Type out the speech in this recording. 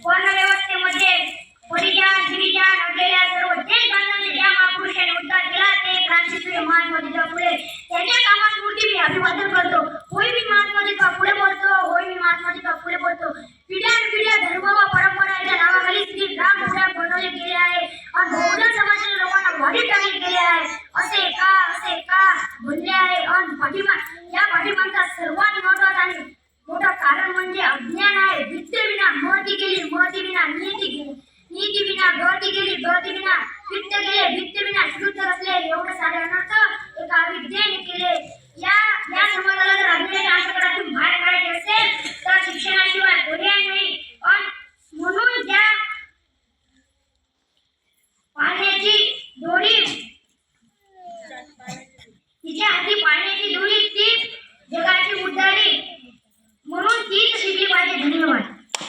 वर्णव्यवस्थेमध्ये परिजान गिरिजान असलेल्या सर्व देश बांधवांचे ज्या महापुरुषांनी उद्धार केला ते क्रांतीसूर्य महात्मा ज्योतिबा फुले त्यांच्या कामास मूर्ती मी अभिवादन करतो. होय मी महात्मा ज्योतिबा फुले बोलतो, होय मी महात्मा ज्योतिबा फुले बोलतो. पिढ्यानपिढ्या धर्म व परंपरांच्या नावाखाली श्री राम उद्यान बनवले गेले आहे आणि बहुजन समाजाच्या लोकांना वाढीत टाकले गेले आहे. असे का बोलले आहे. आणि पाठिंबाचा सर्वात महत्त्वाचा आणि मोठं कारण म्हणजे अज्ञान आहे. विद्येविना महती गेली, महतीविना नीती गेली, नीतीविना गती गेली, गतीविना वित्त गेले, वित्तविना श्रुत असले. एवढं सारे अनर्थ एका विद्येने